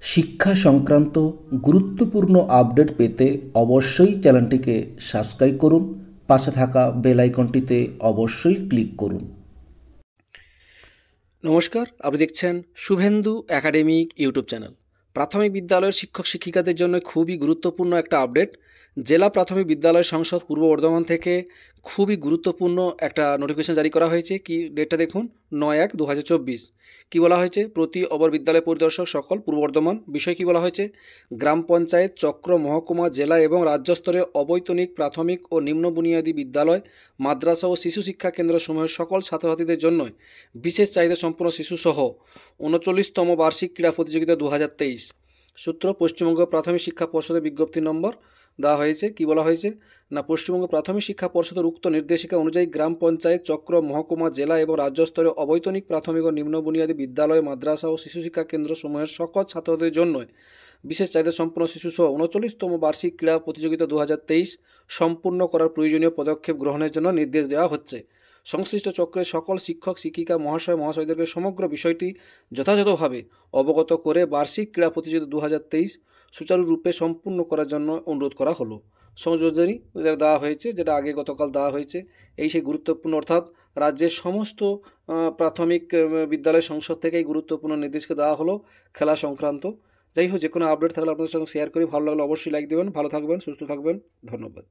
শিক্ষা সংক্রান্ত গুরুত্বপূর্ণ আপডেট পেতে অবশ্যই চ্যানেলটিকে সাবস্ক্রাইব করুন, পাশে থাকা বেল আইকনটিতে অবশ্যই ক্লিক করুন। নমস্কার, আপনি দেখছেন শুভেন্দু একাডেমিক ইউটিউব চ্যানেল। প্রাথমিক বিদ্যালয়ের শিক্ষক শিক্ষিকাদের জন্য খুবই গুরুত্বপূর্ণ একটা আপডেট। জেলা প্রাথমিক বিদ্যালয় সংসদ পূর্ব বর্ধমান থেকে খুবই গুরুত্বপূর্ণ একটা নোটিফিকেশন জারি করা হয়েছে। কি ডেটটা দেখুন, 9/1/2024। কী বলা হয়েছে? প্রতি অপর বিদ্যালয় পরিদর্শক সকল পূর্ব বর্ধমান। বিষয় কী বলা হয়েছে? গ্রাম পঞ্চায়েত, চক্র, মহকুমা, জেলা এবং রাজ্য স্তরে অবৈতনিক প্রাথমিক ও নিম্ন বুনিয়াদী বিদ্যালয়, মাদ্রাসা ও শিশু শিক্ষা কেন্দ্র সমূহের সকল ছাত্রছাত্রীদের জন্য বিশেষ চাহিদা সম্পন্ন শিশুসহ 39তম বার্ষিক ক্রীড়া প্রতিযোগিতা 2023। সূত্র পশ্চিমবঙ্গ প্রাথমিক শিক্ষা পর্ষদের বিজ্ঞপ্তি নম্বর দেওয়া হয়েছে। কি বলা হয়েছে না, পশ্চিমবঙ্গ প্রাথমিক শিক্ষা পর্ষদের উক্ত নির্দেশিকা অনুযায়ী গ্রাম পঞ্চায়েত, চক্র, মহকুমা, জেলা এবং রাজ্য স্তরে অবৈতনিক প্রাথমিক ও নিম্ন বুনিয়াদী বিদ্যালয়, মাদ্রাসা ও শিশু শিক্ষা কেন্দ্র সমূহের সকল ছাত্রদের জন্য বিশেষ চাহিদা সম্পন্ন শিশুসহ 39তম বার্ষিক ক্রীড়া প্রতিযোগিতা 2023 সম্পূর্ণ করার প্রয়োজনীয় পদক্ষেপ গ্রহণের জন্য নির্দেশ দেওয়া হচ্ছে। সংশ্লিষ্ট চক্রের সকল শিক্ষক শিক্ষিকা মহাশয় মহাশয়দেরকে সমগ্র বিষয়টি যথাযথভাবে অবগত করে বার্ষিক ক্রীড়া প্রতিযোগিতা 2023 সুচারুরূপে সম্পূর্ণ করার জন্য অনুরোধ করা হলো। সংযোজনী যেটা দেওয়া হয়েছে, যেটা আগে গতকাল দেওয়া হয়েছে, এই সেই গুরুত্বপূর্ণ, অর্থাৎ রাজ্যের সমস্ত প্রাথমিক বিদ্যালয় সংসদ থেকেই গুরুত্বপূর্ণ নির্দেশকে দেওয়া হলো খেলা সংক্রান্ত। যাই হোক, যে কোনো আপডেট থাকলে আপনাদের সঙ্গে শেয়ার করি। ভালো লাগলে অবশ্যই লাইক দেবেন। ভালো থাকবেন, সুস্থ থাকবেন। ধন্যবাদ।